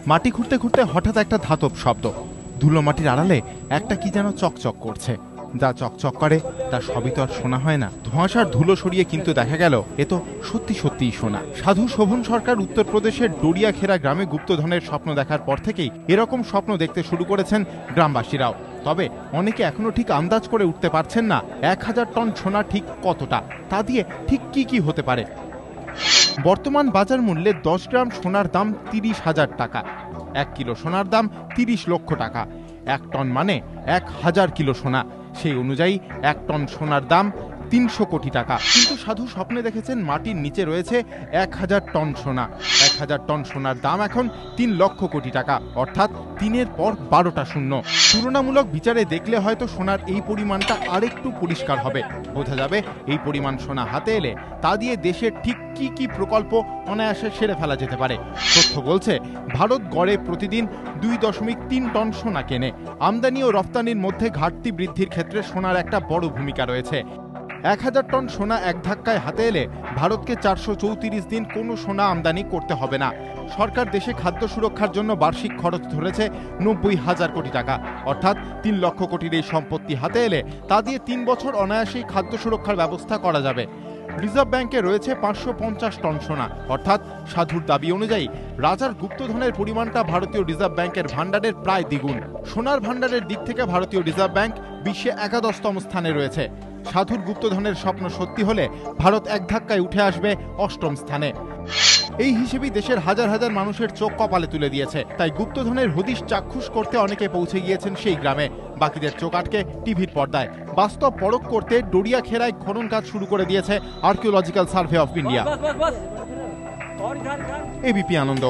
মাটি খুঁড়তে খুঁড়তে হঠাৎ একটা ধাতব শব্দ। ধুলো মাটির আড়ালে একটা কি যেন চকচক করছে। যা চকচক করে তা সবই তো আর সোনা হয় না। ধোঁয়াশার ধুলো সরিয়ে কিন্তু দেখা গেল এ তো সত্যি সত্যিই সোনা। সাধু শোভন সরকার উত্তরপ্রদেশের ডোরিয়াখেরা গ্রামে গুপ্তধনের স্বপ্ন দেখার পর থেকেই এরকম স্বপ্ন দেখতে শুরু করেছেন গ্রামবাসীরাও। তবে অনেকে এখনো ঠিক আন্দাজ করে উঠতে পারছেন না 1000 টন সোনা ঠিক কতটা, তা দিয়ে ঠিক কি কি হতে পারে। বর্তমান বাজার মূল্যে 10 গ্রাম সোনার দাম 30,000 টাকা, 1 কিলো সোনার দাম 30 লক্ষ টাকা, 1 টন মানে 1000 কিলো সোনা। সেই অনুযায়ী 1 টন সোনার দাম 300 কোটি টাকা। কিন্তু সাধু স্বপ্নে দেখেছেন মাটির নিচে রয়েছে 1000 টন সোনা। 1000 টন সোনার দাম এখন 3 লক্ষ কোটি টাকা, অর্থাৎ 3-এর পর 12টা শূন্য। তুলনামূলক বিচারে দেখলে হয়তো সোনার এই পরিমাণটা আরেকটু পরিষ্কার হবে। বোঝা যাবে এই পরিমাণ সোনা হাতে এলে তা দিয়ে দেশের ঠিক কি কি প্রকল্প অনায়াসে সেরে ফেলা যেতে পারে। তথ্য বলছে ভারত গড়ে প্রতিদিন 2.3 টন সোনা কেনে। আমদানি ও রফতানির মধ্যে ঘাটতি বৃদ্ধির ক্ষেত্রে সোনার একটা বড় ভূমিকা রয়েছে। 1000 টন সোনা এক ধাক্কায় হাতে এলে ভারতকে 434 দিন কোনো সোনা আমদানি করতে হবে না। সরকার দেশে খাদ্য সুরক্ষার জন্য বার্ষিক খরচ ধরেছে 90,000 কোটি টাকা, অর্থাৎ 3 লক্ষ কোটির এই সম্পত্তি হাতে এলে তা দিয়ে 3 বছর অনায়াসেই খাদ্য সুরক্ষার ব্যবস্থা করা যাবে। রিজার্ভ ব্যাংকে রয়েছে 550 টন সোনা, অর্থাৎ সাধুর দাবি অনুযায়ী রাজার গুপ্তধনের পরিমাণটা ভারতীয় রিজার্ভ ব্যাংকের ভান্ডারের প্রায় দ্বিগুণ। সোনার ভান্ডারের দিক থেকে ভারতীয় রিজার্ভ ব্যাংক বিশ্বে 11তম স্থানে রয়েছে। সাধুর গুপ্তধনের স্বপ্ন সত্যি হলে ভারত এক ধাক্কায় উঠে আসবে 8ম স্থানে। এই হিসেবেই দেশের হাজার হাজার মানুষের চোখ কপালে তুলে দিয়েছে। তাই গুপ্তধনের হদিশ চাক্ষুষ করতে অনেকে পৌঁছে গিয়েছেন সেই গ্রামে, বাকিদের চোখ আটকে টিভির পর্দায়। বাস্তব পরখ করতে ডোরিয়াখেরায় খনন কাজ শুরু করে দিয়েছে archaeological survey of India. ABP Ananda.